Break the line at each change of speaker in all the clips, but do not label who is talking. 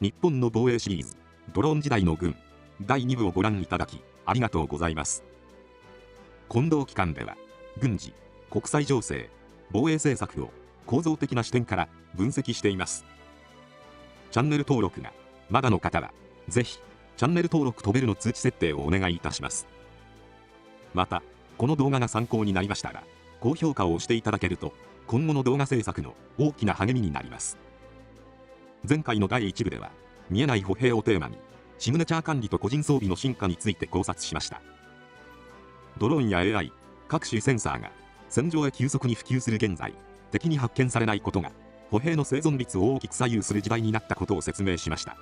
日本の防衛シリーズ、ドローン時代の軍、第2部をご覧いただき、ありがとうございます。近藤機関では、軍事、国際情勢、防衛政策を構造的な視点から分析しています。チャンネル登録がまだの方は、ぜひ、チャンネル登録とベルの通知設定をお願いいたします。また、この動画が参考になりましたら、高評価を押していただけると、今後の動画制作の大きな励みになります。前回の第1部では、見えない歩兵をテーマに、シグネチャー管理と個人装備の進化について考察しました。ドローンや AI、各種センサーが戦場へ急速に普及する現在、敵に発見されないことが、歩兵の生存率を大きく左右する時代になったことを説明しました。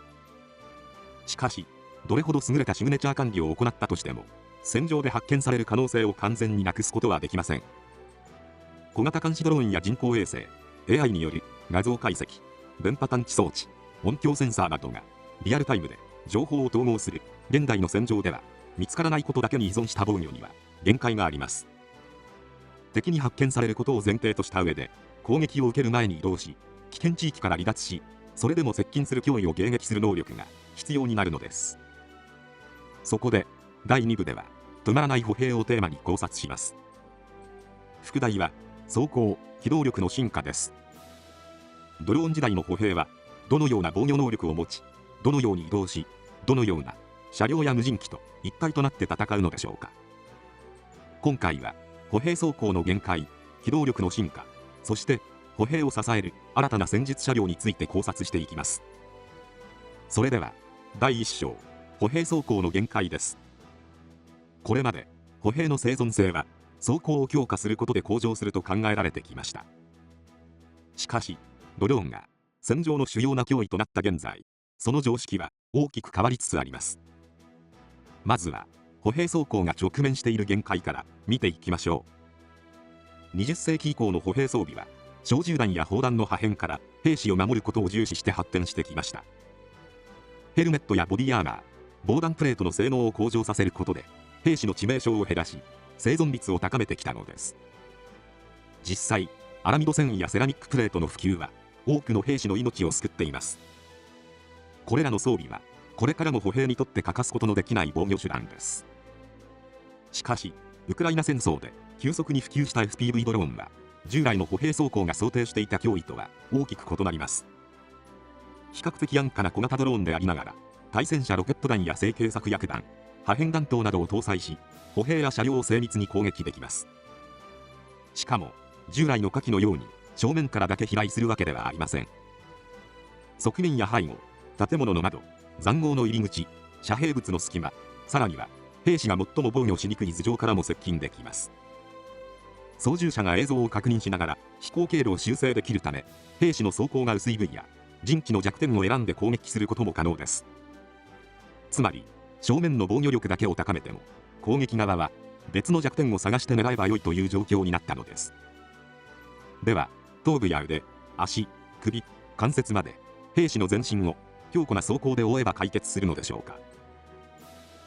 しかし、どれほど優れたシグネチャー管理を行ったとしても、戦場で発見される可能性を完全になくすことはできません。小型監視ドローンや人工衛星、AI による画像解析、電波探知装置、音響センサーなどがリアルタイムで情報を統合する現代の戦場では、見つからないことだけに依存した防御には限界があります。敵に発見されることを前提とした上で、攻撃を受ける前に移動し、危険地域から離脱し、それでも接近する脅威を迎撃する能力が必要になるのです。そこで、第2部では、止まらない歩兵をテーマに考察します。副題は、装甲・機動力の進化です。ドローン時代の歩兵は、どのような防御能力を持ち、どのように移動し、どのような車両や無人機と一体となって戦うのでしょうか。今回は、歩兵装甲の限界、機動力の進化、そして歩兵を支える新たな戦術車両について考察していきます。それでは、第1章、歩兵装甲の限界です。これまで、歩兵の生存性は、装甲を強化することで向上すると考えられてきました。しかし、ドローンが戦場の主要な脅威となった現在、その常識は大きく変わりつつあります。まずは、歩兵装甲が直面している限界から見ていきましょう。20世紀以降の歩兵装備は、小銃弾や砲弾の破片から兵士を守ることを重視して発展してきました。ヘルメットやボディアーマー、防弾プレートの性能を向上させることで、兵士の致命傷を減らし、生存率を高めてきたのです。実際、アラミド繊維やセラミックプレートの普及は、多くの兵士の命を救っています。これらの装備は、これからも歩兵にとって欠かすことのできない防御手段です。しかし、ウクライナ戦争で急速に普及した FPV ドローンは、従来の歩兵装甲が想定していた脅威とは大きく異なります。比較的安価な小型ドローンでありながら、対戦車ロケット弾や成型策薬弾、破片弾頭などを搭載し、歩兵や車両を精密に攻撃できます。しかも、従来の火器のように正面からだけ飛来するわけではありません。側面や背後、建物の窓、塹壕の入り口、遮蔽物の隙間、さらには兵士が最も防御しにくい頭上からも接近できます。操縦者が映像を確認しながら飛行経路を修正できるため、兵士の装甲が薄い分や陣地の弱点を選んで攻撃することも可能です。つまり、正面の防御力だけを高めても、攻撃側は別の弱点を探して狙えばよいという状況になったのです。では、頭部や腕、足、首、関節まで兵士の全身を強固な装甲で覆えば解決するのでしょうか。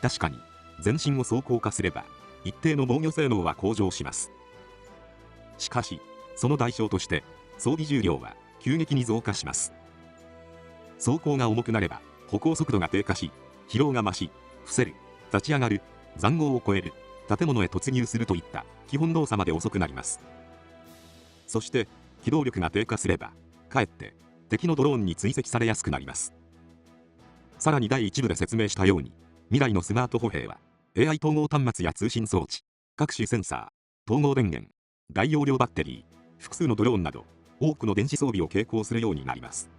確かに、全身を装甲化すれば一定の防御性能は向上します。しかし、その代償として装備重量は急激に増加します。装甲が重くなれば歩行速度が低下し、疲労が増し、伏せる、立ち上がる、塹壕を越える、建物へ突入するといった基本動作まで遅くなります。そして、機動力が低下すれば、かえって敵のドローンに追跡されやすくなります。さらに第1部で説明したように、未来のスマート歩兵は、AI 統合端末や通信装置、各種センサー、統合電源、大容量バッテリー、複数のドローンなど、多くの電子装備を携行するようになります。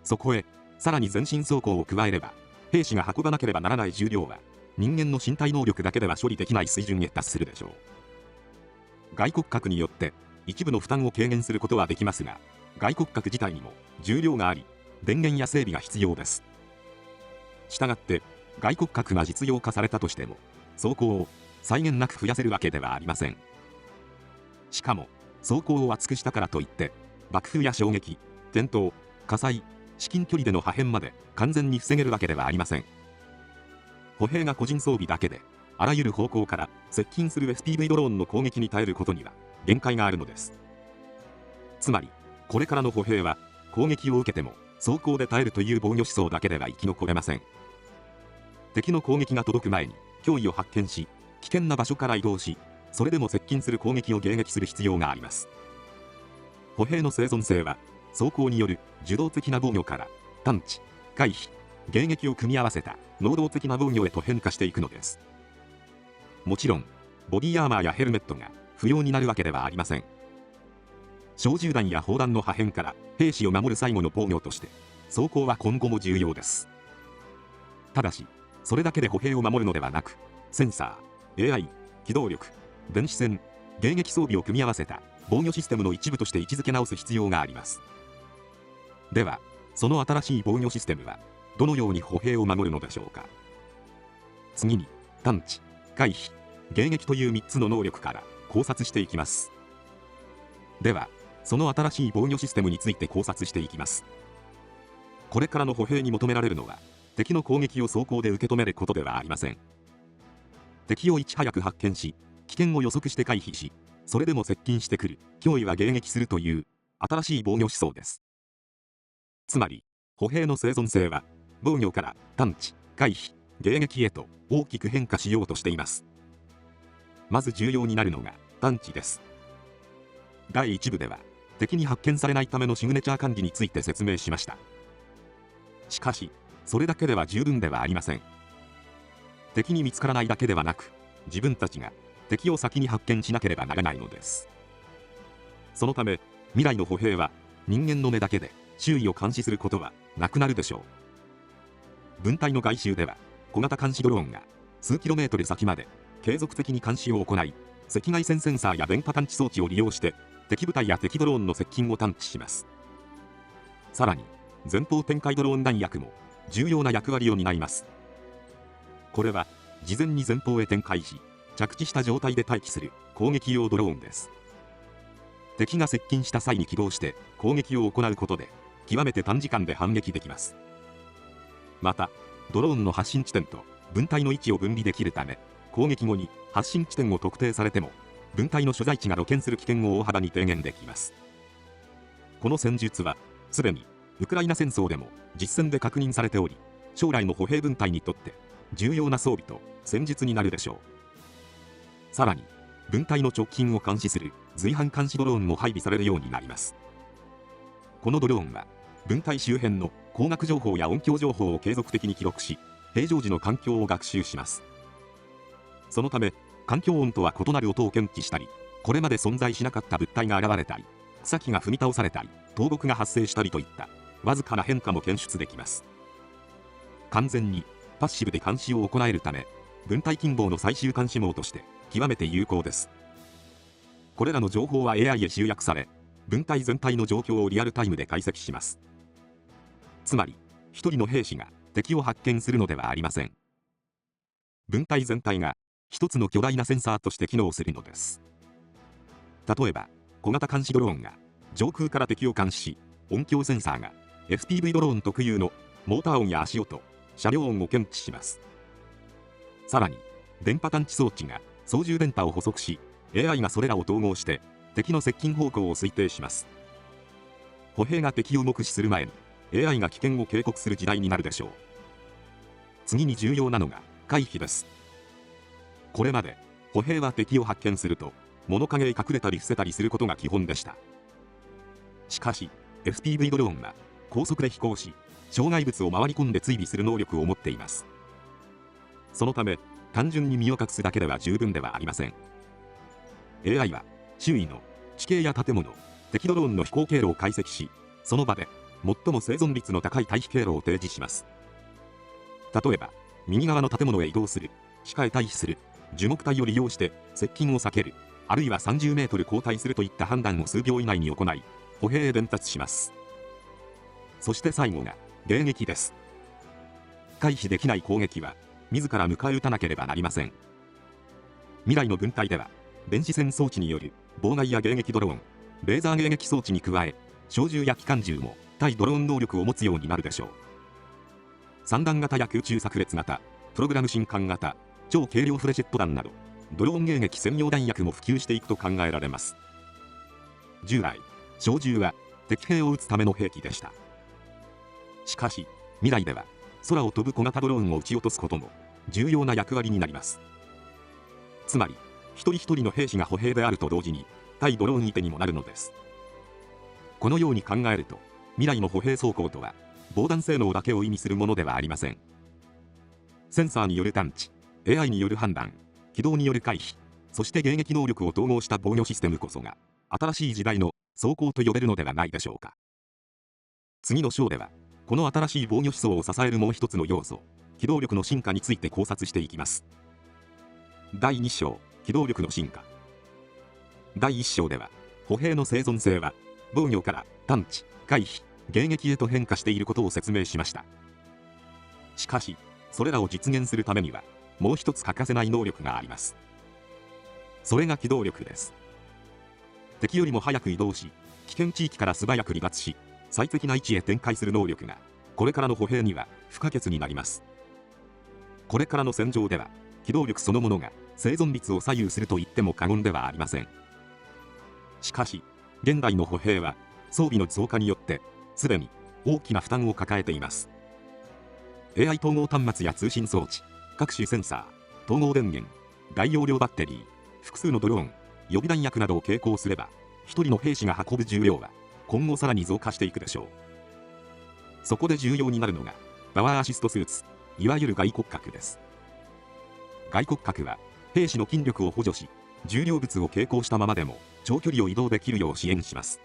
そこへ、さらに全身装甲を加えれば、兵士が運ばなければならない重量は、人間の身体能力だけでは処理できない水準へ達するでしょう。外骨格によって、一部の負担を軽減することはできますが、外骨格自体にも重量があり、電源や整備が必要です。したがって、外骨格が実用化されたとしても、装甲を際限なく増やせるわけではありません。しかも、装甲を厚くしたからといって、爆風や衝撃、転倒、火災、至近距離での破片まで完全に防げるわけではありません。歩兵が個人装備だけで、あらゆる方向から接近する FPV ドローンの攻撃に耐えることには限界があるのです。つまり、これからの歩兵は、攻撃を受けても装甲で耐えるという防御思想だけでは生き残れません。敵の攻撃が届く前に脅威を発見し、危険な場所から移動し、それでも接近する攻撃を迎撃する必要があります。歩兵の生存性は装甲による受動的な防御から探知、回避、迎撃を組み合わせた能動的な防御へと変化していくのです。もちろんボディアーマーやヘルメットが不要になるわけではありません。小銃弾や砲弾の破片から兵士を守る最後の防御として装甲は今後も重要です。ただしそれだけで歩兵を守るのではなく、センサー、AI、機動力、電子戦、迎撃装備を組み合わせた防御システムの一部として位置づけ直す必要があります。ではその新しい防御システムはどのように歩兵を守るのでしょうか。次に探知、回避、迎撃という3つの能力から考察していきます。ではその新しい防御システムについて考察していきます。これからの歩兵に求められるのは敵の攻撃を装甲で受け止めることではありません。敵をいち早く発見し、危険を予測して回避し、それでも接近してくる脅威は迎撃するという新しい防御思想です。つまり歩兵の生存性は防御から探知、回避、迎撃へと大きく変化しようとしています。まず重要になるのが探知です。第1部では敵に発見されないためのシグネチャー管理について説明しました。しかしそれだけでは十分ではありません。敵に見つからないだけではなく、自分たちが敵を先に発見しなければならないのです。そのため未来の歩兵は人間の目だけで周囲を監視することはなくなるでしょう。分隊の外周では小型監視ドローンが数キロメートル先まで継続的に監視を行い、赤外線センサーや電波探知装置を利用して敵部隊や敵ドローンの接近を探知します。さらに前方展開ドローン弾薬も重要な役割を担います。これは事前に前方へ展開し、着地した状態で待機する攻撃用ドローンです。敵が接近した際に起動して攻撃を行うことで極めて短時間で反撃できます。またドローンの発進地点と分隊の位置を分離できるため、攻撃後に発進地点を特定されても分隊の所在地が露見する危険を大幅に低減できます。この戦術はすでにウクライナ戦争でも実戦で確認されており、将来の歩兵分隊にとって重要な装備と戦術になるでしょう。さらに分隊の直近を監視する随伴監視ドローンも配備されるようになります。このドローンは分隊周辺の光学情報や音響情報を継続的に記録し、平常時の環境を学習します。そのため環境音とは異なる音を検知したり、これまで存在しなかった物体が現れたり、草木が踏み倒されたり、倒木が発生したりといったわずかな変化も検出できます。完全にパッシブで監視を行えるため、分隊近傍の最終監視網として極めて有効です。これらの情報は AI へ集約され、分隊全体の状況をリアルタイムで解析します。つまり一人の兵士が敵を発見するのではありません。分隊全体が一つの巨大なセンサーとして機能するのです。例えば小型監視ドローンが上空から敵を監視し、音響センサーが FPV ドローン特有のモーター音や足音、車両音を検知します。さらに電波探知装置が操縦電波を補足し、 AI がそれらを統合して敵の接近方向を推定します。歩兵が敵を目視する前に AI が危険を警告する時代になるでしょう。次に重要なのが回避です。これまで歩兵は敵を発見すると物陰へ隠れたり伏せたりすることが基本でした。しかし FPV ドローンは高速で飛行し、障害物を回り込んで追尾する能力を持っています。そのため単純に身を隠すだけでは十分ではありません。 AI は周囲の地形や建物、敵ドローンの飛行経路を解析し、その場で最も生存率の高い退避経路を提示します。例えば右側の建物へ移動する、地下へ退避する、樹木帯を利用して接近を避ける、あるいは30メートル後退するといった判断を数秒以内に行い、歩兵へ伝達します。そして最後が迎撃です。回避できない攻撃は自ら迎え撃たなければなりません。未来の軍隊では電子戦装置による妨害や迎撃ドローン、レーザー迎撃装置に加え、小銃や機関銃も対ドローン能力を持つようになるでしょう。散弾型や空中炸裂型、プログラム進管型、超軽量フレシェット弾などドローン迎撃専用弾薬も普及していくと考えられます。従来小銃は敵兵を撃つための兵器でした。しかし、未来では空を飛ぶ小型ドローンを撃ち落とすことも重要な役割になります。つまり、一人一人の兵士が歩兵であると同時に対ドローン相手にもなるのです。このように考えると、未来の歩兵装甲とは防弾性能だけを意味するものではありません。センサーによる探知、AI による判断、機動による回避、そして迎撃能力を統合した防御システムこそが新しい時代の装甲と呼べるのではないでしょうか。次の章では、この新しい防御思想を支えるもう一つの要素、機動力の進化について考察していきます。第2章、機動力の進化。第1章では、歩兵の生存性は防御から探知、回避、迎撃へと変化していることを説明しました。しかし、それらを実現するためにはもう一つ欠かせない能力があります。それが機動力です。敵よりも早く移動し、危険地域から素早く離脱し、最適な位置へ展開する能力がこれからの歩兵には不可欠になります。これからの戦場では機動力そのものが生存率を左右すると言っても過言ではありません。しかし、現代の歩兵は装備の増加によってすでに大きな負担を抱えています。AI 統合端末や通信装置、各種センサー、統合電源、大容量バッテリー、複数のドローン、予備弾薬などを携行すれば、一人の兵士が運ぶ重量は今後さらに増加していくでしょう。そこで重要になるのがパワーアシストスーツ、いわゆる外骨格です。外骨格は兵士の筋力を補助し、重量物を携行したままでも長距離を移動できるよう支援します。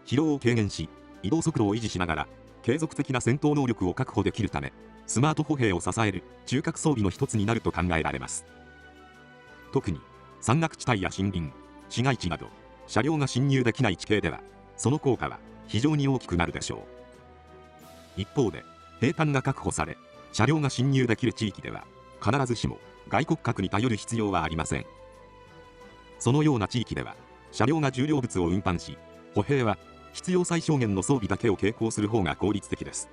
疲労を軽減し、移動速度を維持しながら継続的な戦闘能力を確保できるため、スマート歩兵を支える中核装備の一つになると考えられます。特に山岳地帯や森林、市街地など車両が侵入できない地形ではその効果は非常に大きくなるでしょう。一方で、兵站が確保され車両が侵入できる地域では必ずしも外骨格に頼る必要はありません。そのような地域では車両が重量物を運搬し、歩兵は必要最小限の装備だけを携行する方が効率的です。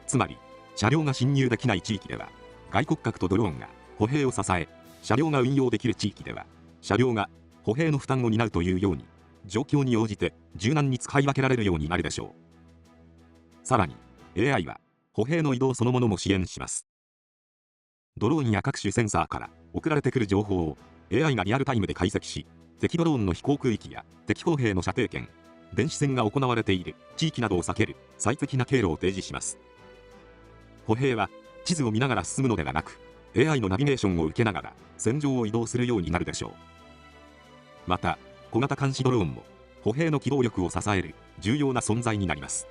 つまり、車両が侵入できない地域では外骨格とドローンが歩兵を支え、車両が運用できる地域では車両が歩兵の負担を担うというように、状況に応じて柔軟に使い分けられるようになるでしょう。さらに AI は歩兵の移動そのものも支援します。ドローンや各種センサーから送られてくる情報を AI がリアルタイムで解析し、敵ドローンの飛行区域や敵歩兵の射程圏、電子戦が行われている地域などを避ける最適な経路を提示します。歩兵は地図を見ながら進むのではなく、AI のナビゲーションを受けながら戦場を移動するようになるでしょう。また、小型監視ドローンも歩兵の機動力を支える重要な存在になります。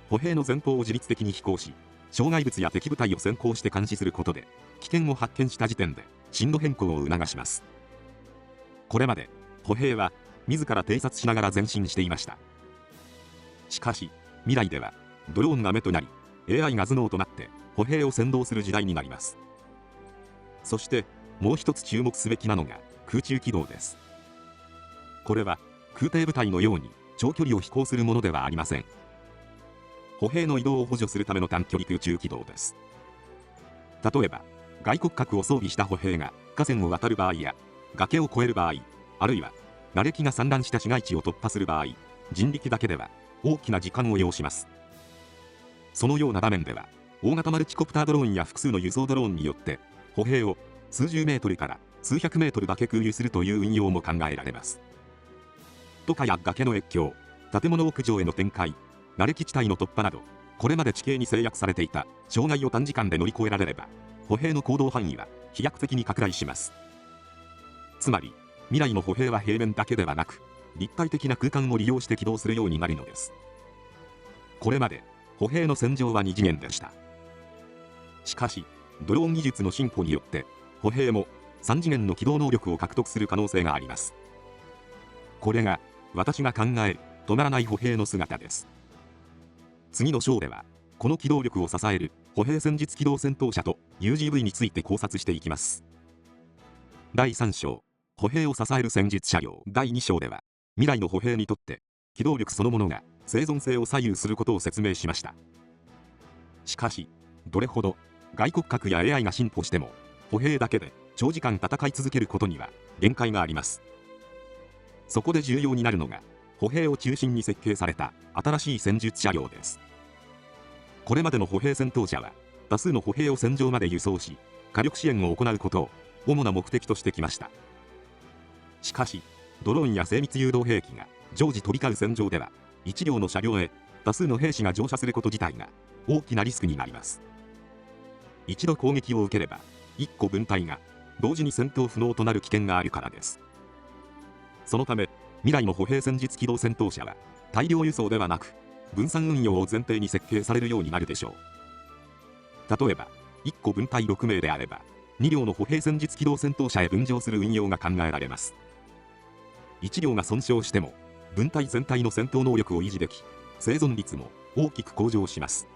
歩兵の前方を自律的に飛行し、障害物や敵部隊を先行して監視することで、危険を発見した時点で進路変更を促します。これまで歩兵は自ら偵察しながら前進していました。しかし、未来ではドローンが目となり、AI が頭脳となって歩兵を先導する時代になります。そしてもう一つ注目すべきなのが空中機動です。これは空挺部隊のように長距離を飛行するものではありません。歩兵の移動を補助するための短距離空中機動です。例えば、外骨格を装備した歩兵が河川を渡る場合や崖を越える場合、あるいは瓦礫が散乱した市街地を突破する場合、人力だけでは大きな時間を要します。そのような場面では、大型マルチコプタードローンや複数の輸送ドローンによって歩兵を数十メートルから数百メートルだけ空輸するという運用も考えられます。土下や崖の越境、建物屋上への展開、瓦礫地帯の突破など、これまで地形に制約されていた障害を短時間で乗り越えられれば、歩兵の行動範囲は飛躍的に拡大します。つまり、未来の歩兵は平面だけではなく、立体的な空間を利用して起動するようになるのです。これまで歩兵の戦場は2次元でした。しかし、ドローン技術の進歩によって歩兵も3次元の機動能力を獲得する可能性があります。これが私が考える止まらない歩兵の姿です。次の章では、この機動力を支える歩兵戦術機動戦闘車と UGV について考察していきます。第3章、歩兵を支える戦術車両。第2章では、未来の歩兵にとって機動力そのものが生存性を左右することを説明しました。しかし、どれほど外骨格や AI が進歩しても、歩兵だけで長時間戦い続けることには限界があります。そこで重要になるのが歩兵を中心に設計された新しい戦術車両です。これまでの歩兵戦闘車は多数の歩兵を戦場まで輸送し火力支援を行うことを主な目的としてきました。しかしドローンや精密誘導兵器が常時飛び交う戦場では1両の車両へ多数の兵士が乗車すること自体が大きなリスクになります。一度攻撃を受ければ1個分隊が同時に戦闘不能となる危険があるからです。そのため未来の歩兵戦術機動戦闘車は大量輸送ではなく分散運用を前提に設計されるようになるでしょう。例えば1個分隊6名であれば2両の歩兵戦術機動戦闘車へ分乗する運用が考えられます。1両が損傷しても分隊全体の戦闘能力を維持でき生存率も大きく向上します。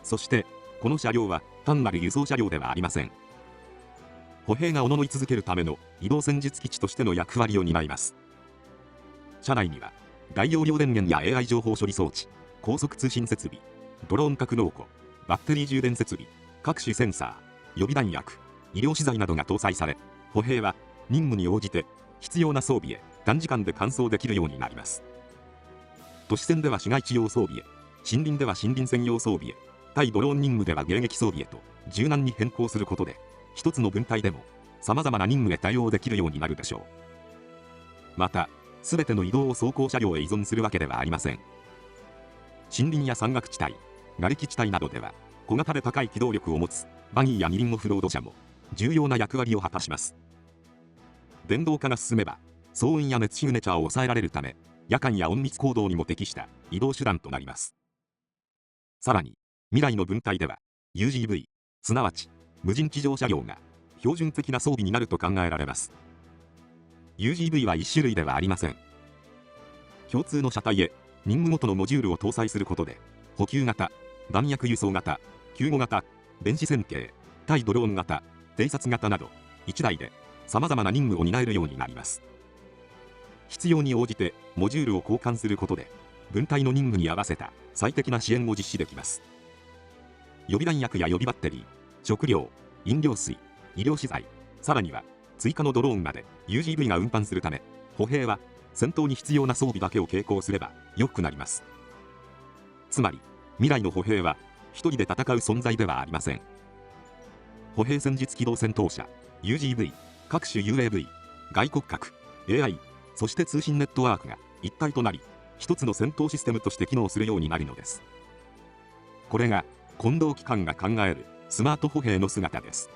そしてこの車両は単なる輸送車両ではありません。歩兵が赴い続けるための移動戦術基地としての役割を担います。車内には大容量電源や AI 情報処理装置、高速通信設備、ドローン格納庫、バッテリー充電設備、各種センサー、予備弾薬、医療資材などが搭載され、歩兵は任務に応じて必要な装備へ短時間で換装できるようになります。都市戦では市街地用装備へ、森林では森林専用装備へ、対ドローン任務では迎撃装備へと柔軟に変更することで、一つの分隊でも様々な任務へ対応できるようになるでしょう。また、すべての移動を装甲車両へ依存するわけではありません。森林や山岳地帯、瓦礫地帯などでは、小型で高い機動力を持つバギーや二輪オフロード車も重要な役割を果たします。電動化が進めば、騒音や熱シグネチャーを抑えられるため、夜間や隠密行動にも適した移動手段となります。さらに、未来の分隊では、UGV、すなわち、無人機上車両が標準的な装備になると考えられます。UGV は1種類ではありません。共通の車体へ任務ごとのモジュールを搭載することで、補給型、弾薬輸送型、救護型、電子戦形、対ドローン型、偵察型など、1台で様々な任務を担えるようになります。必要に応じてモジュールを交換することで、分隊の任務に合わせた最適な支援を実施できます。予備弾薬や予備バッテリー、食料、飲料水、医療資材、さらには追加のドローンまで UGV が運搬するため、歩兵は戦闘に必要な装備だけを携行すれば良くなります。つまり、未来の歩兵は一人で戦う存在ではありません。歩兵戦術機動戦闘車、UGV、各種 UAV、外骨格、AI、そして通信ネットワークが一体となり、一つの戦闘システムとして機能するようになるのです。これが近藤機関が考えるスマート歩兵の姿です。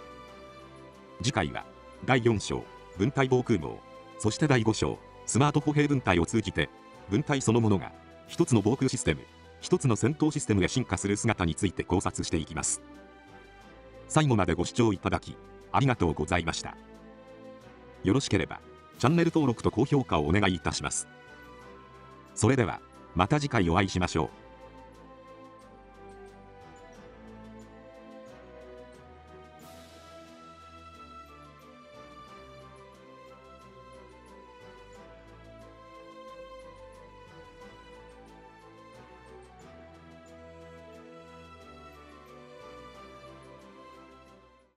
次回は第4章分隊防空網、そして第5章スマート歩兵分隊を通じて分隊そのものが一つの防空システム、一つの戦闘システムへ進化する姿について考察していきます。最後までご視聴いただきありがとうございました。よろしければチャンネル登録と高評価をお願いいたします。それではまた次回お会いしましょう。